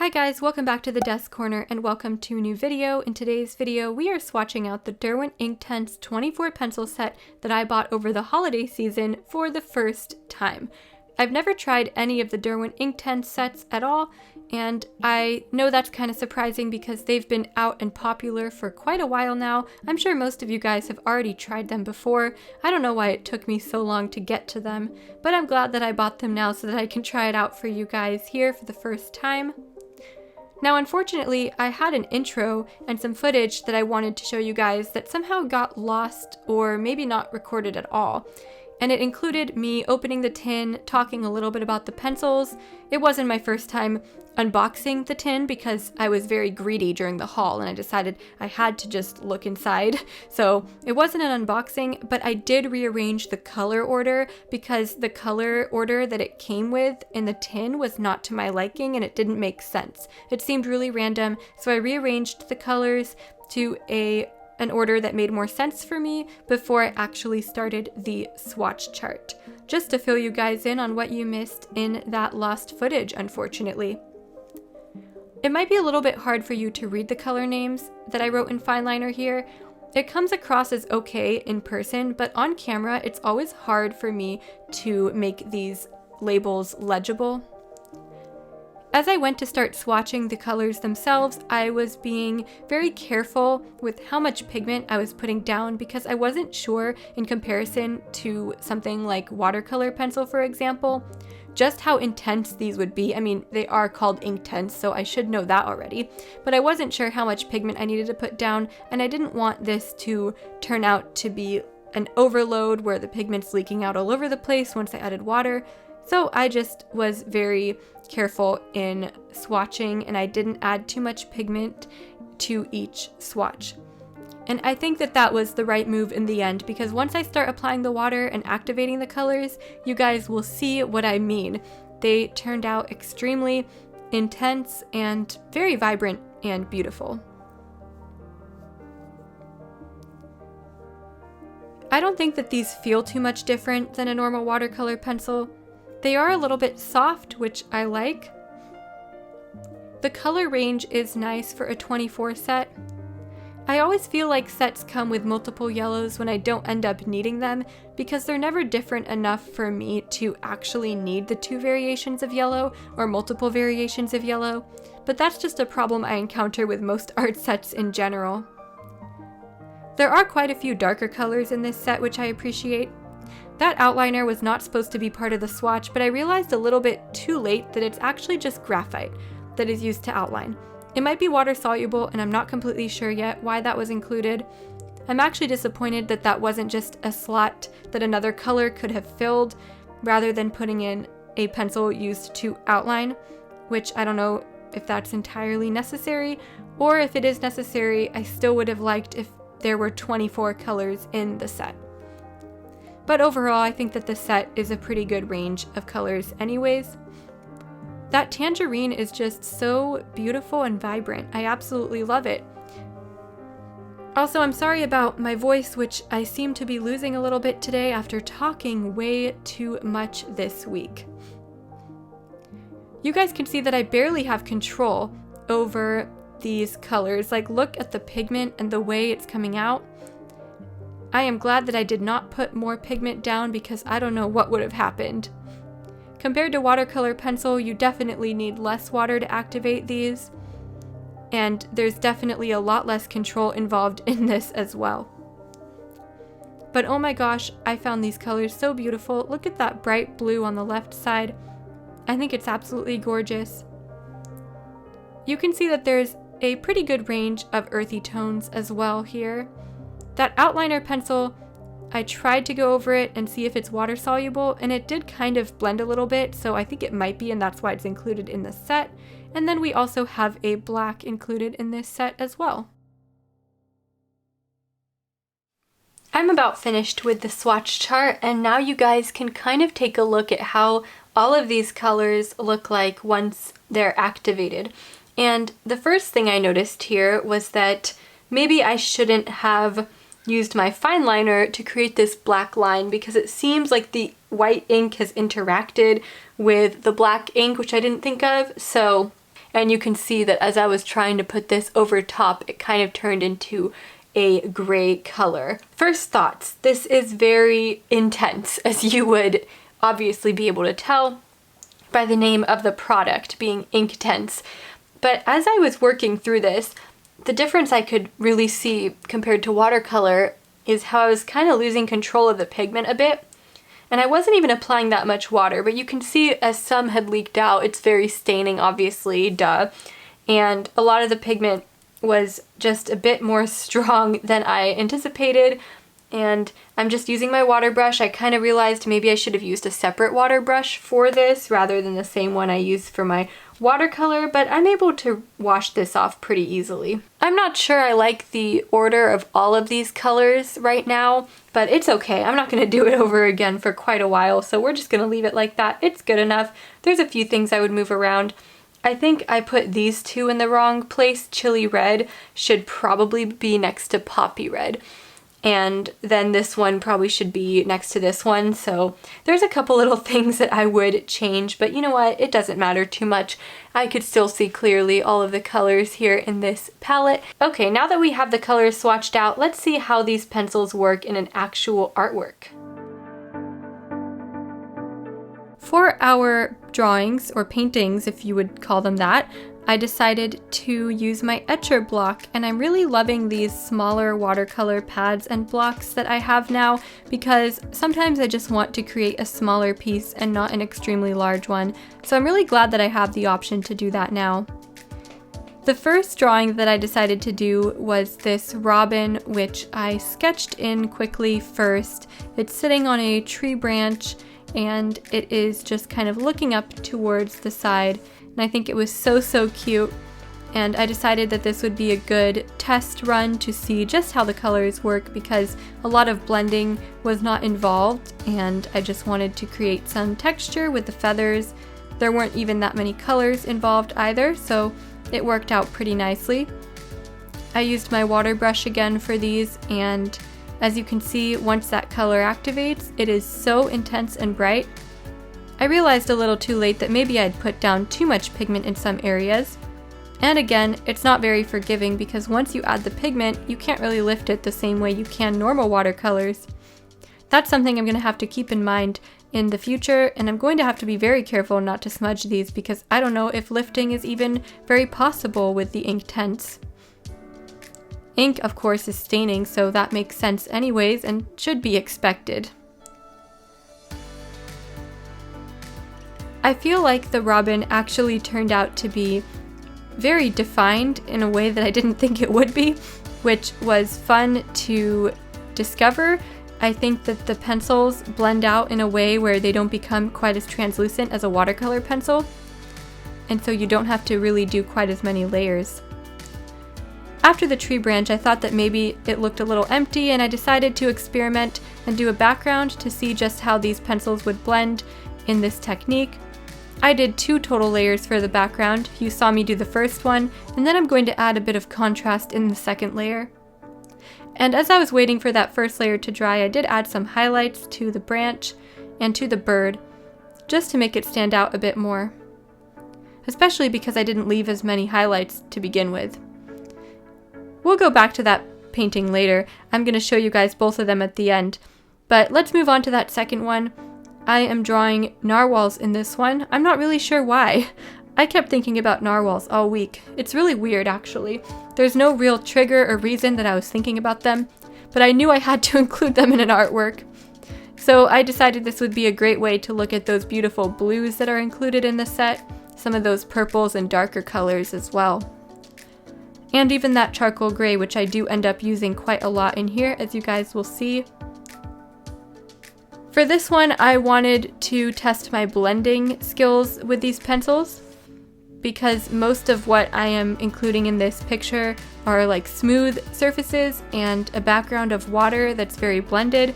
Hi guys, welcome back to the Desk Corner and welcome to a new video. In today's video, we are swatching out the Derwent Inktense 24 pencil set that I bought over the holiday season for the first time. I've never tried any of the Derwent Inktense sets at all, and I know that's kind of surprising because they've been out and popular for quite a while now. I'm sure most of you guys have already tried them before. I don't know why it took me so long to get to them, but I'm glad that I bought them now so that I can try it out for you guys here for the first time. Now, unfortunately, I had an intro and some footage that I wanted to show you guys that somehow got lost or maybe not recorded at all. And it included me opening the tin, talking a little bit about the pencils. It wasn't my first time unboxing the tin because I was very greedy during the haul and I decided I had to just look inside. So it wasn't an unboxing, but I did rearrange the color order because the color order that it came with in the tin was not to my liking and it didn't make sense. It seemed really random, so I rearranged the colors to an order that made more sense for me before I actually started the swatch chart, just to fill you guys in on what you missed in that lost footage, unfortunately. It might be a little bit hard for you to read the color names that I wrote in fine liner here. It comes across as okay in person, but on camera it's always hard for me to make these labels legible. As I went to start swatching the colors themselves, I was being very careful with how much pigment I was putting down because I wasn't sure in comparison to something like watercolor pencil, for example, just how intense these would be. I mean, they are called Inktense, so I should know that already, but I wasn't sure how much pigment I needed to put down, and I didn't want this to turn out to be an overload where the pigment's leaking out all over the place once I added water. So I just was very careful in swatching and I didn't add too much pigment to each swatch. And I think that that was the right move in the end because once I start applying the water and activating the colors, you guys will see what I mean. They turned out extremely intense and very vibrant and beautiful. I don't think that these feel too much different than a normal watercolor pencil. They are a little bit soft, which I like. The color range is nice for a 24 set. I always feel like sets come with multiple yellows when I don't end up needing them because they're never different enough for me to actually need the two variations of yellow or multiple variations of yellow, but that's just a problem I encounter with most art sets in general. There are quite a few darker colors in this set, which I appreciate. That outliner was not supposed to be part of the swatch, but I realized a little bit too late that it's actually just graphite that is used to outline. It might be water soluble, and I'm not completely sure yet why that was included. I'm actually disappointed that that wasn't just a slot that another color could have filled, rather than putting in a pencil used to outline, which I don't know if that's entirely necessary, or if it is necessary, I still would have liked if there were 24 colors in the set. But overall, I think that the set is a pretty good range of colors anyways. That tangerine is just so beautiful and vibrant. I absolutely love it. Also, I'm sorry about my voice, which I seem to be losing a little bit today after talking way too much this week. You guys can see that I barely have control over these colors. Like, look at the pigment and the way it's coming out. I am glad that I did not put more pigment down because I don't know what would have happened. Compared to watercolor pencil, you definitely need less water to activate these, and there's definitely a lot less control involved in this as well. But oh my gosh, I found these colors so beautiful. Look at that bright blue on the left side. I think it's absolutely gorgeous. You can see that there's a pretty good range of earthy tones as well here. That outliner pencil, I tried to go over it and see if it's water soluble, and it did kind of blend a little bit, so I think it might be, and that's why it's included in the set. And then we also have a black included in this set as well. I'm about finished with the swatch chart, and now you guys can kind of take a look at how all of these colors look like once they're activated. And the first thing I noticed here was that maybe I shouldn't have used my fine liner to create this black line because it seems like the white ink has interacted with the black ink, which I didn't think of. So And you can see that as I was trying to put this over top, it kind of turned into a gray color. First thoughts, this is very intense, as you would obviously be able to tell by the name of the product being Inktense. But as I was working through this, the difference I could really see compared to watercolor is how I was kind of losing control of the pigment a bit. And I wasn't even applying that much water, but you can see as some had leaked out, it's very staining, obviously, duh. And a lot of the pigment was just a bit more strong than I anticipated. And I'm just using my water brush. I kind of realized maybe I should have used a separate water brush for this rather than the same one I used for my watercolor, but I'm able to wash this off pretty easily. I'm not sure I like the order of all of these colors right now, but it's okay. I'm not going to do it over again for quite a while, so we're just going to leave it like that. It's good enough. There's a few things I would move around. I think I put these two in the wrong place. Chili Red should probably be next to Poppy Red. And then this one probably should be next to this one. So there's a couple little things that I would change, but you know what? It doesn't matter too much. I could still see clearly all of the colors here in this palette. Okay, now that we have the colors swatched out, let's see how these pencils work in an actual artwork. For our drawings, or paintings if you would call them that, I decided to use my Etchr block, and I'm really loving these smaller watercolor pads and blocks that I have now because sometimes I just want to create a smaller piece and not an extremely large one, so I'm really glad that I have the option to do that now. The first drawing that I decided to do was this robin, which I sketched in quickly first. It's sitting on a tree branch and it is just kind of looking up towards the side. And I think it was so cute, and I decided that this would be a good test run to see just how the colors work because a lot of blending was not involved and I just wanted to create some texture with the feathers. There weren't even that many colors involved either, so it worked out pretty nicely. I used my water brush again for these, and as you can see, once that color activates, it is so intense and bright. I realized a little too late that maybe I'd put down too much pigment in some areas. And again, it's not very forgiving because once you add the pigment, you can't really lift it the same way you can normal watercolors. That's something I'm going to have to keep in mind in the future, and I'm going to have to be very careful not to smudge these because I don't know if lifting is even very possible with the Inktense. Ink, of course, is staining, so that makes sense anyways and should be expected. I feel like the robin actually turned out to be very defined in a way that I didn't think it would be, which was fun to discover. I think that the pencils blend out in a way where they don't become quite as translucent as a watercolor pencil, and so you don't have to really do quite as many layers. After the tree branch, I thought that maybe it looked a little empty, and I decided to experiment and do a background to see just how these pencils would blend in this technique. I did 2 total layers for the background. You saw me do the first one, and then I'm going to add a bit of contrast in the second layer. And as I was waiting for that first layer to dry, I did add some highlights to the branch and to the bird, just to make it stand out a bit more. Especially because I didn't leave as many highlights to begin with. We'll go back to that painting later. I'm going to show you guys both of them at the end. But let's move on to that second one. I am drawing narwhals in this one. I'm not really sure why. I kept thinking about narwhals all week. It's really weird, actually. There's no real trigger or reason that I was thinking about them, but I knew I had to include them in an artwork. So I decided this would be a great way to look at those beautiful blues that are included in the set, some of those purples and darker colors as well. And even that charcoal gray, which I do end up using quite a lot in here, as you guys will see. For this one, I wanted to test my blending skills with these pencils because most of what I am including in this picture are like smooth surfaces and a background of water that's very blended.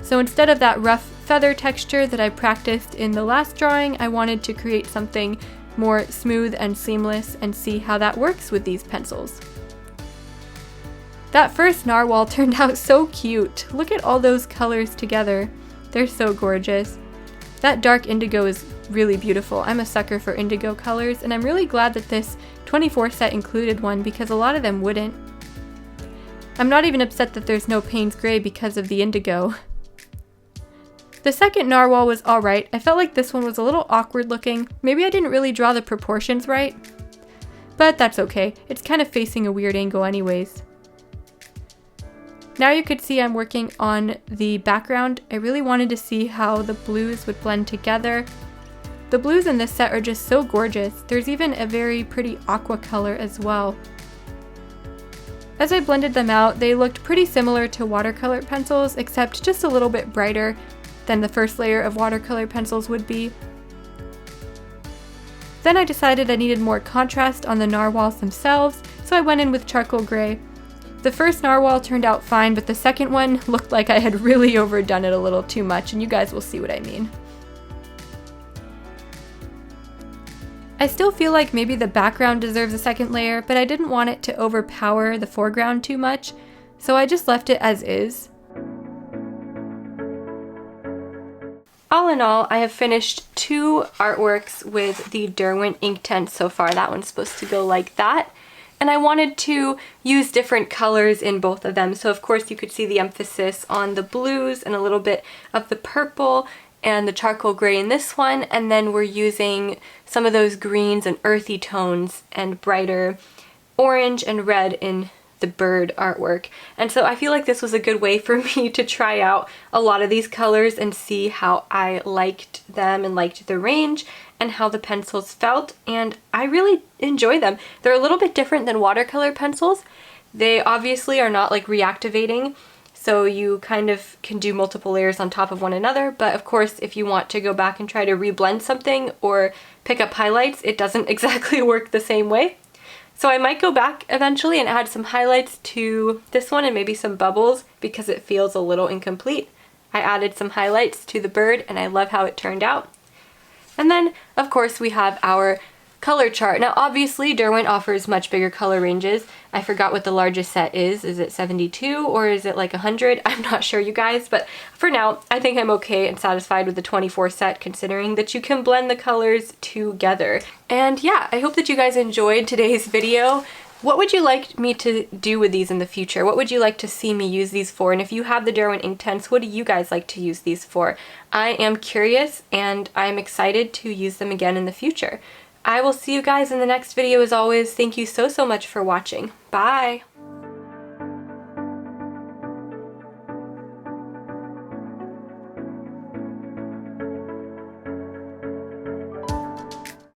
So instead of that rough feather texture that I practiced in the last drawing, I wanted to create something more smooth and seamless and see how that works with these pencils. That first narwhal turned out so cute. Look at all those colors together. They're so gorgeous. That dark indigo is really beautiful. I'm a sucker for indigo colors, and I'm really glad that this 24 set included one because a lot of them wouldn't. I'm not even upset that there's no Payne's Gray because of the indigo. The second narwhal was alright. I felt like this one was a little awkward looking. Maybe I didn't really draw the proportions right, but that's okay. It's kind of facing a weird angle anyways. Now you could see I'm working on the background. I really wanted to see how the blues would blend together. The blues in this set are just so gorgeous. There's even a very pretty aqua color as well. As I blended them out, they looked pretty similar to watercolor pencils, except just a little bit brighter than the first layer of watercolor pencils would be. Then I decided I needed more contrast on the narwhals themselves, so I went in with charcoal gray. The first narwhal turned out fine, but the second one looked like I had really overdone it a little too much, and you guys will see what I mean. I still feel like maybe the background deserves a second layer, but I didn't want it to overpower the foreground too much, so I just left it as is. All in all, I have finished 2 artworks with the Derwent Inktense so far. That one's supposed to go like that. And I wanted to use different colors in both of them. So of course you could see the emphasis on the blues and a little bit of the purple and the charcoal gray in this one. And then we're using some of those greens and earthy tones and brighter orange and red in the bird artwork. And so I feel like this was a good way for me to try out a lot of these colors and see how I liked them and liked the range and how the pencils felt, and I really enjoy them. They're a little bit different than watercolor pencils. They obviously are not like reactivating, so you kind of can do multiple layers on top of one another, but of course if you want to go back and try to reblend something or pick up highlights, it doesn't exactly work the same way. So I might go back eventually and add some highlights to this one and maybe some bubbles because it feels a little incomplete. I added some highlights to the bird and I love how it turned out. And then, of course, we have our color chart. Now, obviously, Derwent offers much bigger color ranges. I forgot what the largest set is. Is it 72 or is it like 100? I'm not sure, you guys, but for now, I think I'm okay and satisfied with the 24 set, considering that you can blend the colors together. And yeah, I hope that you guys enjoyed today's video. What would you like me to do with these in the future? What would you like to see me use these for? And if you have the Derwent Inktense, what do you guys like to use these for? I am curious and I'm excited to use them again in the future. I will see you guys in the next video as always. Thank you so much for watching. Bye!